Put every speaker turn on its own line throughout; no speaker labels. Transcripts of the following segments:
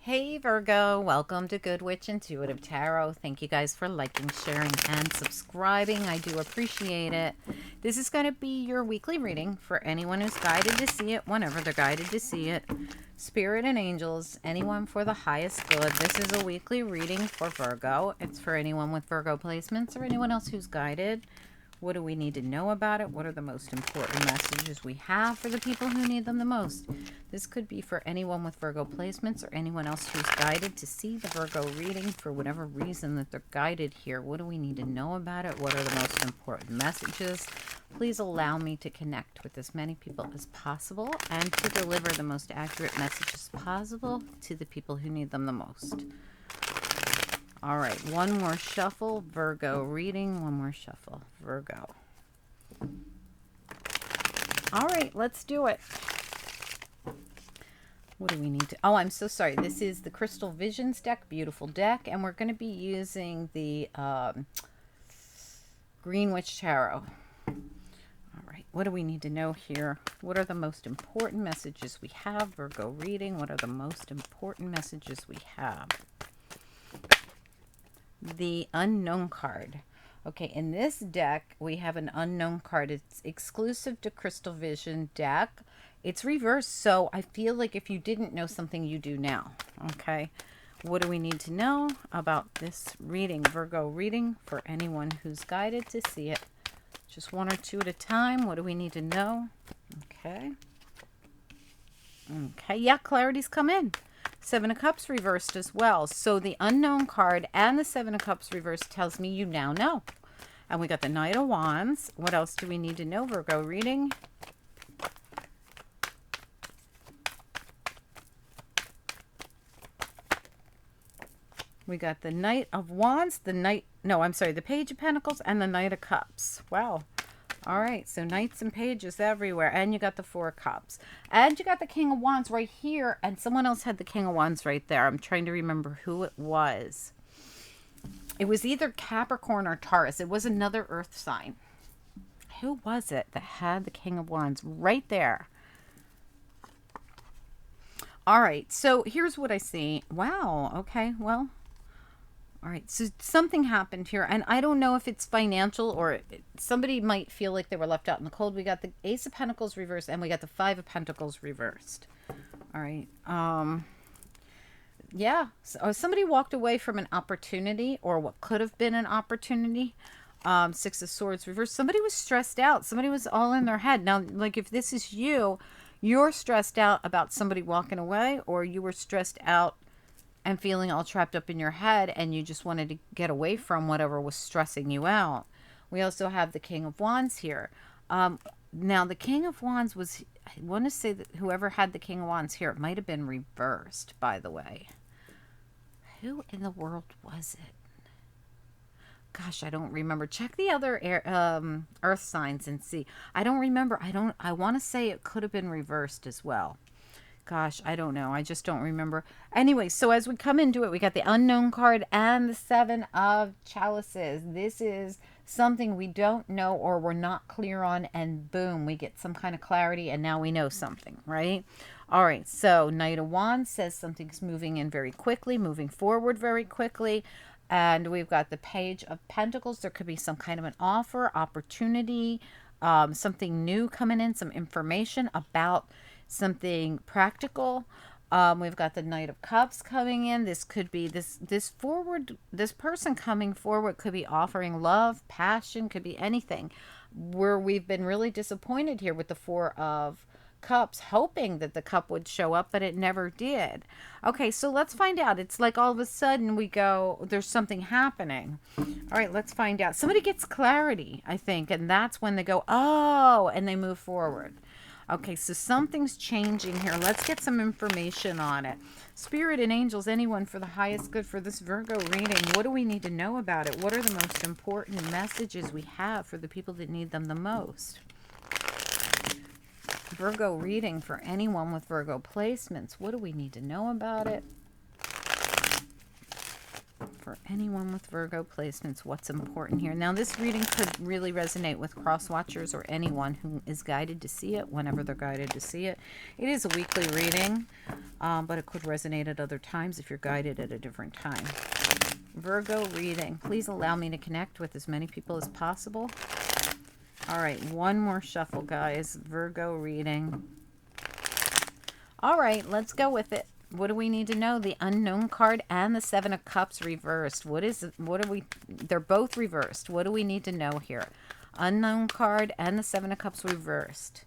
Hey Virgo, welcome to Good Witch Intuitive Tarot. Thank you guys for liking, sharing, and subscribing. I do appreciate it. This is going to be your weekly reading for anyone who's guided to see it, whenever they're guided to see it. Spirit and angels, anyone for the highest good. This is a weekly reading for Virgo. It's for anyone with Virgo placements or anyone else who's guided. What do we need to know about it? What are the most important messages we have for the people who need them the most? This could be for anyone with Virgo placements or anyone else who's guided to see the Virgo reading for whatever reason that they're guided here. What do we need to know about it? What are the most important messages? Please allow me to connect with as many people as possible and to deliver the most accurate messages possible to the people who need them the most. All right, one more shuffle, Virgo reading, one more shuffle, Virgo. All right, let's do it. What do we need to, oh, I'm so sorry. This is the Crystal Visions deck, beautiful deck, and we're going to be using the Green Witch Tarot. All right, what do we need to know here? What are the most important messages we have? Virgo reading, what are the most important messages we have? The Unknown card. Okay, in this deck, we have an Unknown card. It's exclusive to Crystal Vision deck. It's reversed, so I feel like if you didn't know something, you do now. Okay, what do we need to know about this reading? Virgo reading for anyone who's guided to see it. Just one or two at a time. What do we need to know? Okay. Okay, yeah, clarity's come in. Seven of Cups reversed as well. So the Unknown card and the Seven of Cups reversed tells me you now know. And we got the Knight of Wands. What else do we need to know, Virgo reading? We got the Knight of Wands, the Page of Pentacles, and the Knight of Cups. Wow. All right, so knights and pages everywhere. And you got the Four of Cups. And you got the King of Wands right here. And someone else had the King of Wands right there. I'm trying to remember who it was. It was either Capricorn or Taurus. It was another earth sign. Who was it that had the King of Wands right there? All right, so here's what I see. Wow, okay, well... All right, so something happened here, and I don't know if it's financial or somebody might feel like they were left out in the cold. We got the Ace of Pentacles reversed, and we got the Five of Pentacles reversed. All right. Yeah, so somebody walked away from an opportunity or what could have been an opportunity. Six of Swords reversed. Somebody was stressed out. Somebody was all in their head. Now, like if this is you, you're stressed out about somebody walking away, or you were stressed out and feeling all trapped up in your head and you just wanted to get away from whatever was stressing you out. We also have the King of Wands here. Now, the King of Wands was, I want to say that whoever had the King of Wands here, it might have been reversed, by the way. Who in the world was it? Gosh, I don't remember. Check the other earth signs and see. I don't remember. I want to say it could have been reversed as well. Gosh, I don't know. I just don't remember. Anyway, so as we come into it, we got the Unknown card and the Seven of Chalices. This is something we don't know or we're not clear on, and boom, we get some kind of clarity, and now we know something, right? All right, so Knight of Wands says something's moving in very quickly, moving forward very quickly. And we've got the Page of Pentacles. There could be some kind of an offer, opportunity, something new coming in, some information about something practical. We've got the Knight of Cups coming in. This could be this person coming forward could be offering love, passion, could be anything. Where we've been really disappointed here with the Four of Cups, hoping that the cup would show up, but it never did. Okay, so let's find out. It's like all of a sudden we go, there's something happening. All right, let's find out. Somebody gets clarity, I think, and that's when they go, oh, and they move forward. Okay, so something's changing here. Let's get some information on it. Spirit and angels, anyone for the highest good for this Virgo reading. What do we need to know about it? What are the most important messages we have for the people that need them the most? Virgo reading for anyone with Virgo placements. What do we need to know about it? For anyone with Virgo placements, what's important here? Now, this reading could really resonate with cross watchers or anyone who is guided to see it whenever they're guided to see it. It is a weekly reading. but it could resonate at other times if you're guided at a different time. Virgo reading. Please allow me to connect with as many people as possible. All right, one more shuffle, guys. Virgo reading. All right, let's go with it. What do we need to know? The Unknown card and the Seven of Cups reversed. They're both reversed. What do we need to know here? Unknown card and the Seven of Cups reversed.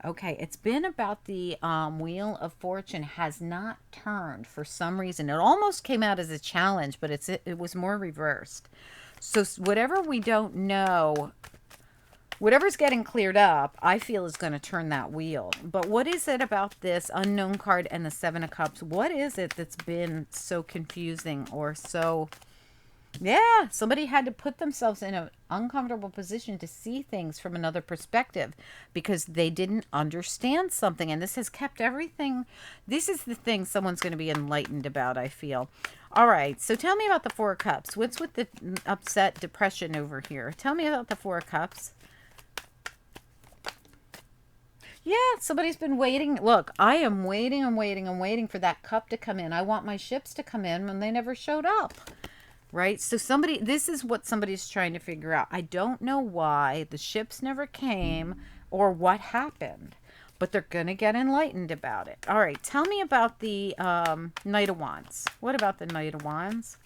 Okay, it's been about the Wheel of Fortune has not turned for some reason. It almost came out as a challenge, but it was more reversed. So whatever we don't know, whatever's getting cleared up, I feel is going to turn that wheel. But what is it about this Unknown card and the Seven of Cups? What is it that's been so confusing or so... Yeah, somebody had to put themselves in an uncomfortable position to see things from another perspective because they didn't understand something. And this has kept everything. This is the thing someone's going to be enlightened about, I feel. All right, so tell me about the Four of Cups. What's with the upset depression over here? Tell me about the Four of Cups. Yeah, somebody's been waiting. Look, I am waiting. I'm waiting for that cup to come in. I want my ships to come in when they never showed up. Right? So this is what somebody's trying to figure out. I don't know why the ships never came or what happened, but they're going to get enlightened about it. All right. Tell me about the Knight of Wands. What about the Knight of Wands?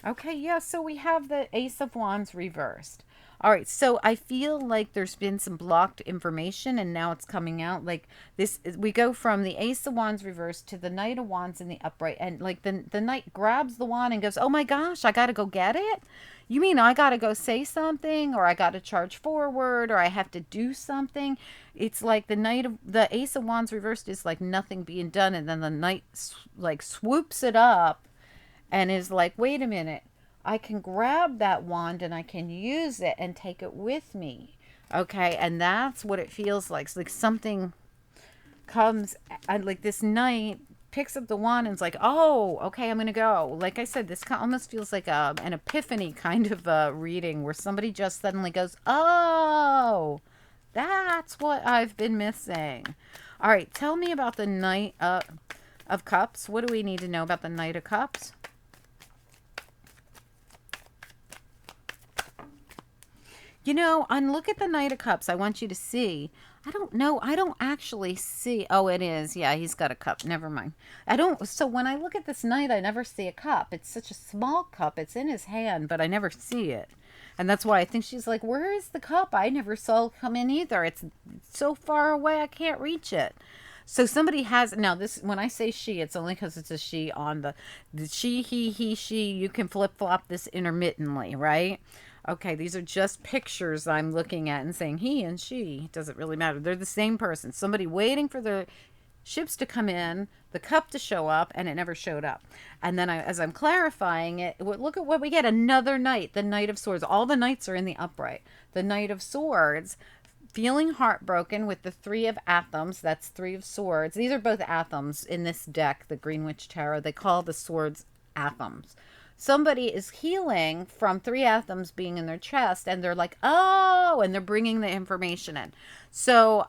Okay. Yeah. So we have the Ace of Wands reversed. All right, so I feel like there's been some blocked information and now it's coming out. Like this, we go from the Ace of Wands reversed to the Knight of Wands in the upright. And like the Knight grabs the wand and goes, oh my gosh, I got to go get it? You mean I got to go say something, or I got to charge forward, or I have to do something? It's like the Ace of Wands reversed is like nothing being done. And then the Knight like swoops it up and is like, wait a minute. I can grab that wand and I can use it and take it with me. Okay, and that's what it feels like. It's like something comes, and like this knight picks up the wand and is like, oh, okay, I'm going to go. Like I said, this almost feels like an epiphany kind of reading where somebody just suddenly goes, oh, that's what I've been missing. All right, tell me about the Knight of Cups. What do we need to know about the Knight of Cups? You know, on look at the Knight of Cups, I want you to see. I don't know. I don't actually see. Oh, it is. Yeah, he's got a cup. Never mind. I don't. So when I look at this knight, I never see a cup. It's such a small cup. It's in his hand, but I never see it. And that's why I think she's like, where is the cup? I never saw it come in either. It's so far away, I can't reach it. So somebody has, now this, when I say she, it's only because it's a she on the she, he, she. You can flip-flop this intermittently, right? Okay, these are just pictures I'm looking at and saying he and she. Doesn't really matter. They're the same person. Somebody waiting for the ships to come in, the cup to show up, and it never showed up. And then as I'm clarifying it, look at what we get. Another knight, the Knight of Swords. All the knights are in the upright. The Knight of Swords, feeling heartbroken with the Three of Athams. That's Three of Swords. These are both Athams in this deck, the Greenwich Tarot. They call the swords Athams. Somebody is healing from three Athams being in their chest, and they're like, oh, and they're bringing the information in. So,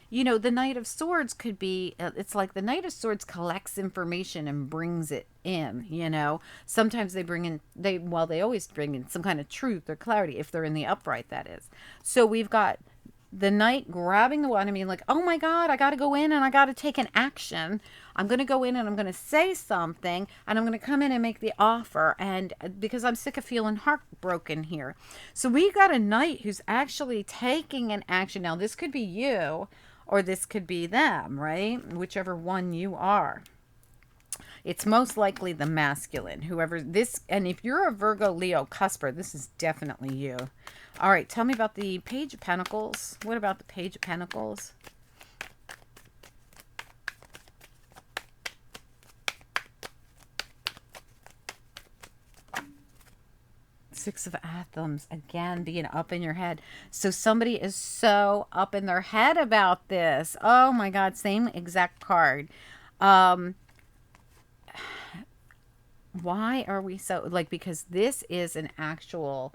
you know, the Knight of Swords could be, it's like the Knight of Swords collects information and brings it in, you know. Sometimes they bring in, they always bring in some kind of truth or clarity, if they're in the upright, that is. So we've got the knight grabbing the wand and being like, oh my God, I got to go in and I got to take an action. I'm going to go in and I'm going to say something, and I'm going to come in and make the offer, and because I'm sick of feeling heartbroken here. So we got a knight who's actually taking an action. Now this could be you or this could be them, right? Whichever one you are. It's most likely the masculine, whoever this, and if you're a Virgo, Leo, Cusper, this is definitely you. All right, tell me about the Page of Pentacles. What about the Page of Pentacles? Six of Athams, again, being up in your head. So somebody is so up in their head about this. Oh my God, same exact card. Why are we so, like, because this is an actual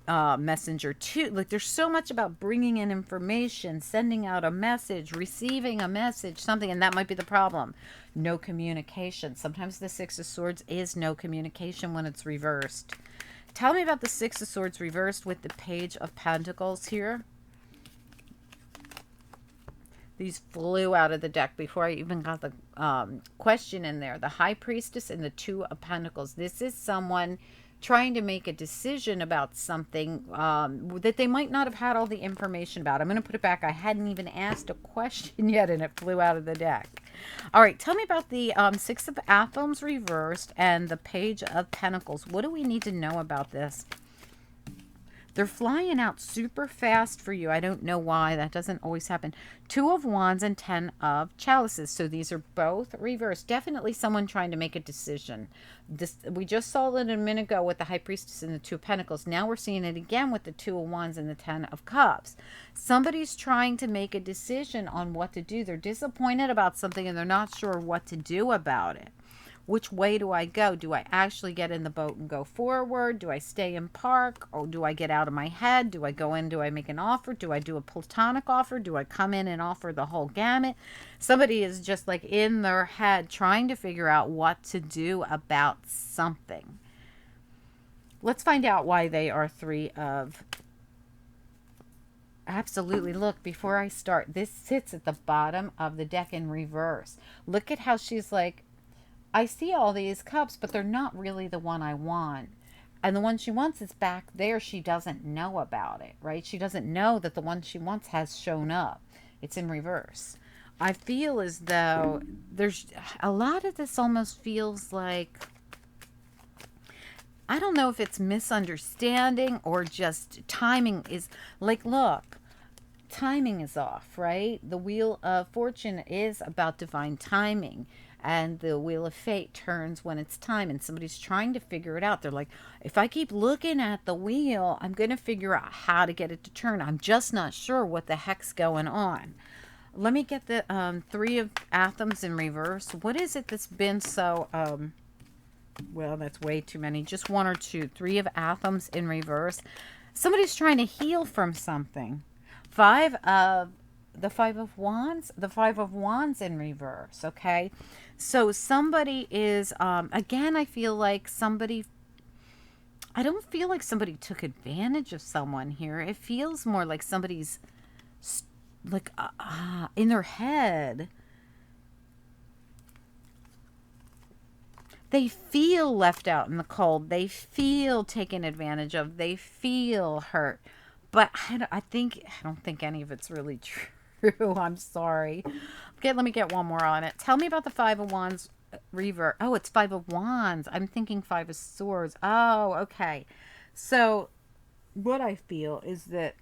messenger too. Like there's so much about bringing in information, sending out a message, receiving a message, something, and that might be the problem. No communication. Sometimes the Six of Swords is no communication when it's reversed. Tell me about the Six of Swords reversed with the Page of Pentacles here. These flew out of the deck before I even got the question in there. The High Priestess and the Two of Pentacles. This is someone trying to make a decision about something that they might not have had all the information about. I'm going to put it back. I hadn't even asked a question yet, and it flew out of the deck. All right, tell me about the Six of Pentacles reversed and the Page of Pentacles. What do we need to know about this? They're flying out super fast for you. I don't know why. That doesn't always happen. Two of Wands and 10 of Chalices. So these are both reversed. Definitely someone trying to make a decision. We just saw it a minute ago with the High Priestess and the Two of Pentacles. Now we're seeing it again with the Two of Wands and the 10 of Cups. Somebody's trying to make a decision on what to do. They're disappointed about something and they're not sure what to do about it. Which way do I go? Do I actually get in the boat and go forward? Do I stay and park? Or do I get out of my head? Do I go in? Do I make an offer? Do I do a platonic offer? Do I come in and offer the whole gamut? Somebody is just like in their head trying to figure out what to do about something. Let's find out why they are three of... Absolutely. Look, before I start, this sits at the bottom of the deck in reverse. Look at how she's like, I see all these cups, but they're not really the one I want. And the one she wants is back there. She doesn't know about it, right? She doesn't know that the one she wants has shown up. It's in reverse. I feel as though there's a lot of this almost feels like, I don't know if it's misunderstanding or just timing is like, look, timing is off, right? The Wheel of Fortune is about divine timing. And the Wheel of Fate turns when it's time, and somebody's trying to figure it out. They're like, if I keep looking at the wheel, I'm going to figure out how to get it to turn. I'm just not sure what the heck's going on. Let me get the Three of Pentacles in reverse. What is it that's been so... well, that's way too many. Just one or two. Three of Pentacles in reverse. Somebody's trying to heal from something. The Five of Wands. The Five of Wands in reverse, okay? So somebody is, again, I feel like somebody, I don't feel like somebody took advantage of someone here. It feels more like somebody's, like, in their head. They feel left out in the cold. They feel taken advantage of. They feel hurt. But I don't think any of it's really true. I'm sorry. Okay, let me get one more on it. Tell me about the Five of Wands reverse. Oh, it's Five of Wands. I'm thinking Five of Swords. Oh, okay. So what I feel is that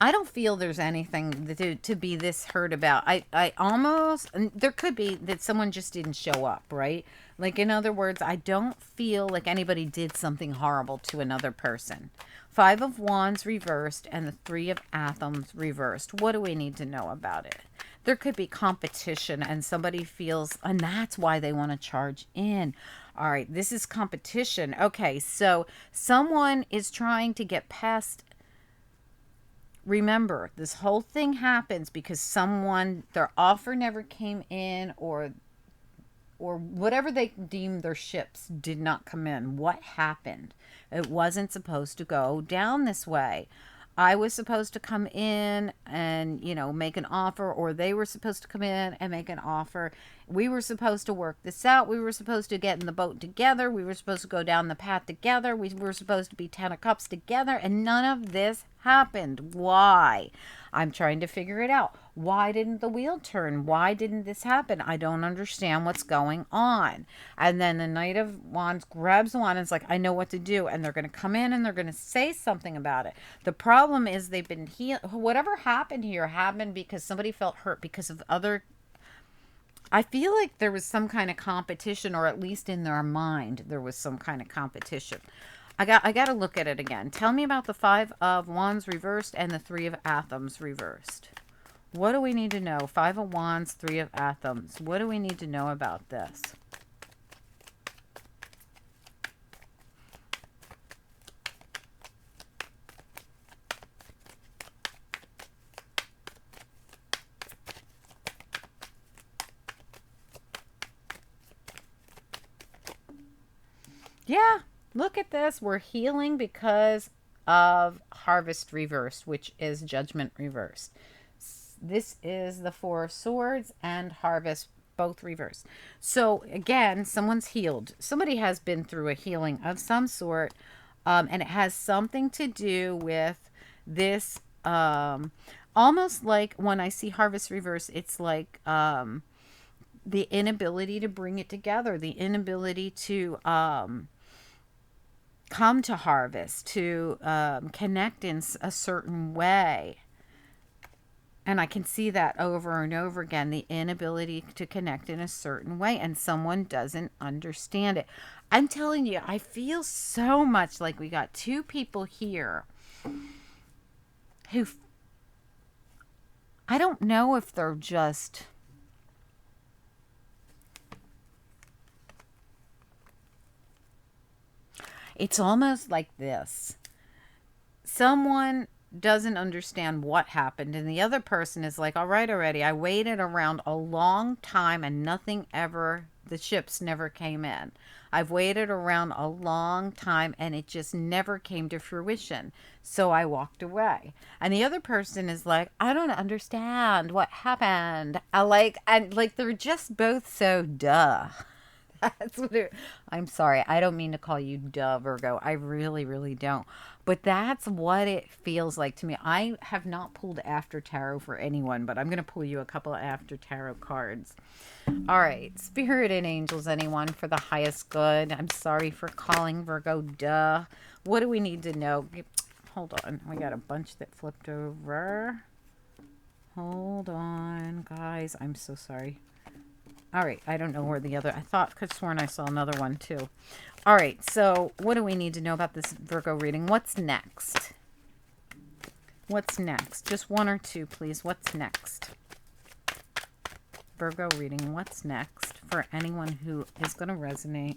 I don't feel there's anything to be this hurt about. I almost, there could be that someone just didn't show up, right? Like, in other words, I don't feel like anybody did something horrible to another person. Five of Wands reversed and the Three of Pentacles reversed. What do we need to know about it? There could be competition and somebody feels, and that's why they want to charge in. All right, this is competition. Okay, so someone is trying to get past. Remember, this whole thing happens because someone, their offer never came in, or whatever they deemed their ships did not come in. What happened? It wasn't supposed to go down this way. I was supposed to come in and, make an offer, or they were supposed to come in and make an offer. We were supposed to work this out. We were supposed to get in the boat together. We were supposed to go down the path together. We were supposed to be 10 of Cups together, and none of this happened. Why? I'm trying to figure it out. Why didn't the wheel turn? Why didn't this happen? I don't understand what's going on. And then the Knight of Wands grabs the wand and is like, I know what to do. And they're going to come in and they're going to say something about it. The problem is they've been healed. Whatever happened here happened because somebody felt hurt because of other. I feel like there was some kind of competition, or at least in their mind, there was some kind of competition. I got to look at it again. Tell me about the Five of Wands reversed and the Three of Pentacles reversed. What do we need to know? Five of Wands, Three of Pentacles. What do we need to know about this? Yeah, look at this. We're healing because of Harvest Reversed, which is Judgment Reversed. This is the Four of Swords and Harvest, both reversed. So again, someone's healed. Somebody has been through a healing of some sort, and it has something to do with this. Almost like when I see Harvest Reverse, it's like the inability to bring it together, the inability to come to harvest, to connect in a certain way. And I can see that over and over again, the inability to connect in a certain way, and someone doesn't understand it. I'm telling you, I feel so much like we got two people here who, I don't know if they're just, it's almost like this. Someone doesn't understand what happened, and the other person is like, all right, already, I waited around a long time and nothing ever, the ships never came in. I've waited around a long time and it just never came to fruition, so I walked away. And the other person is like, I don't understand what happened. And like they're just both so duh. That's what it, I'm sorry. I don't mean to call you duh, Virgo. I really, really don't. But that's what it feels like to me. I have not pulled after tarot for anyone, but I'm going to pull you a couple of after tarot cards. All right. Spirit and angels, anyone, for the highest good. I'm sorry for calling Virgo duh. What do we need to know? Hold on. We got a bunch that flipped over. Hold on, guys. I'm so sorry. All right, I don't know where the other, I thought, could have sworn I saw another one too. All right, so what do we need to know about this Virgo reading? What's next? What's next? Just one or two, please. What's next? Virgo reading, what's next for anyone who is going to resonate?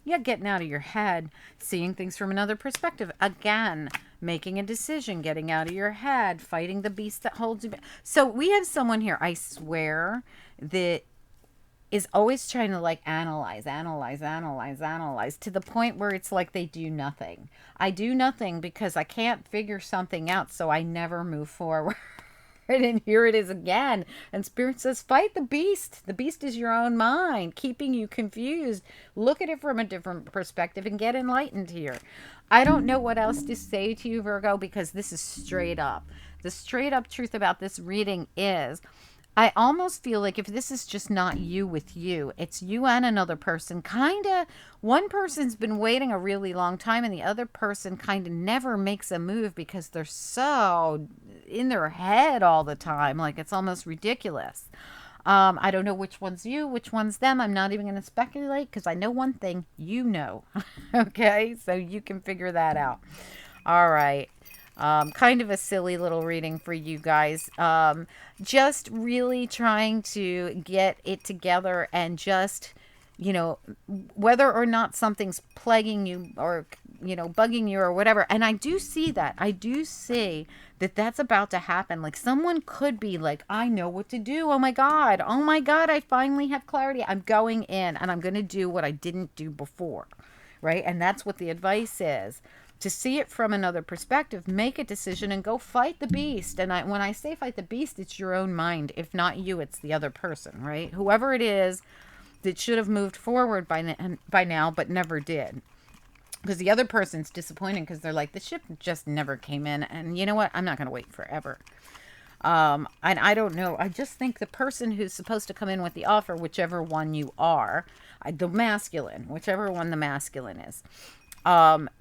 Yeah, getting out of your head, seeing things from another perspective. Again, making a decision, getting out of your head, fighting the beast that holds you back. So we have someone here, I swear, that is always trying to like analyze to the point where it's like they do nothing. I do nothing because I can't figure something out, so I never move forward. And here it is again. And Spirit says, fight the beast. The beast is your own mind, keeping you confused. Look at it from a different perspective and get enlightened here. I don't know what else to say to you, Virgo, because this is straight up. The straight up truth about this reading is, I almost feel like if this is just not you with you, it's you and another person. Kind of, one person's been waiting a really long time and the other person kind of never makes a move because they're so in their head all the time. Like it's almost ridiculous. I don't know which one's you, which one's them. I'm not even going to speculate because I know one thing, you know. Okay, so you can figure that out. All right. Kind of a silly little reading for you guys. Just really trying to get it together and just, you know, whether or not something's plaguing you or, you know, bugging you or whatever. And I do see that. I do see that that's about to happen. Like someone could be like, I know what to do. Oh my God. Oh my God. I finally have clarity. I'm going in and I'm going to do what I didn't do before. Right. And that's what the advice is. To see it from another perspective, make a decision and go fight the beast. And when I say fight the beast, it's your own mind. If not you, it's the other person, right? Whoever it is that should have moved forward by now, but never did. Because the other person's disappointed because they're like, the ship just never came in. And you know what? I'm not going to wait forever. And I don't know. I just think the person who's supposed to come in with the offer, whichever one you are, the masculine, whichever one the masculine is,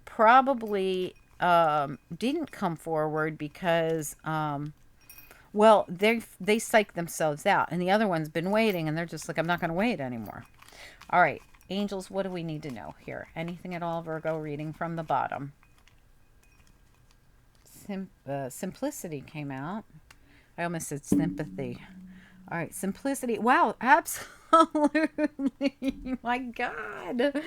probably didn't come forward because well, they psych themselves out, and the other one's been waiting and they're just like, I'm not going to wait anymore. All right, angels, what do we need to know here? Anything at all, Virgo reading from the bottom? Simplicity came out. I almost said sympathy. All right, simplicity. Wow, absolutely. My God.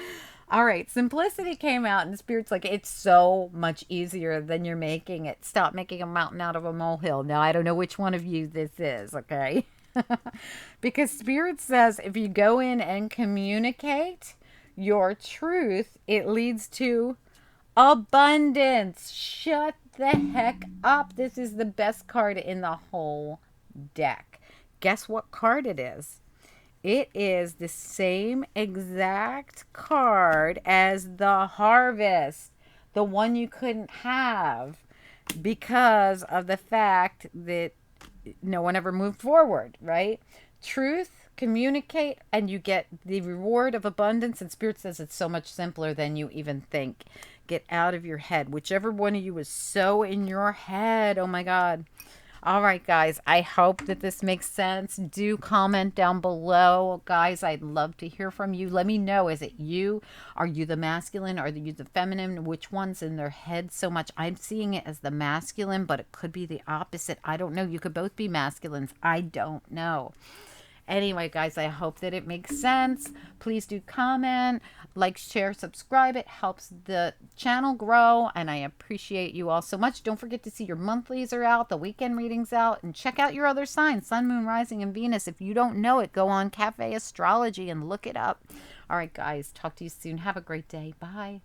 All right, simplicity came out, and the Spirit's like, it's so much easier than you're making it. Stop making a mountain out of a molehill. Now, I don't know which one of you this is, okay? Because Spirit says if you go in and communicate, your truth, it leads to abundance. Shut the heck up. This is the best card in the whole deck. Guess what card it is? It is the same exact card as the Harvest, the one you couldn't have because of the fact that no one ever moved forward, right? Truth, communicate, and you get the reward of abundance. And Spirit says it's so much simpler than you even think. Get out of your head. Whichever one of you is so in your head. Oh my God. All right, guys, I hope that this makes sense. Do comment down below. Guys, I'd love to hear from you. Let me know. Is it you? Are you the masculine? Are you the feminine? Which one's in their head so much? I'm seeing it as the masculine, but it could be the opposite. I don't know. You could both be masculines. I don't know. Anyway, guys, I hope that it makes sense. Please do comment, like, share, subscribe. It helps the channel grow, and I appreciate you all so much. Don't forget to see your monthlies are out, the weekend readings out, and check out your other signs, Sun, Moon, Rising, and Venus. If you don't know it, go on Cafe Astrology and look it up. All right, guys, talk to you soon. Have a great day. Bye.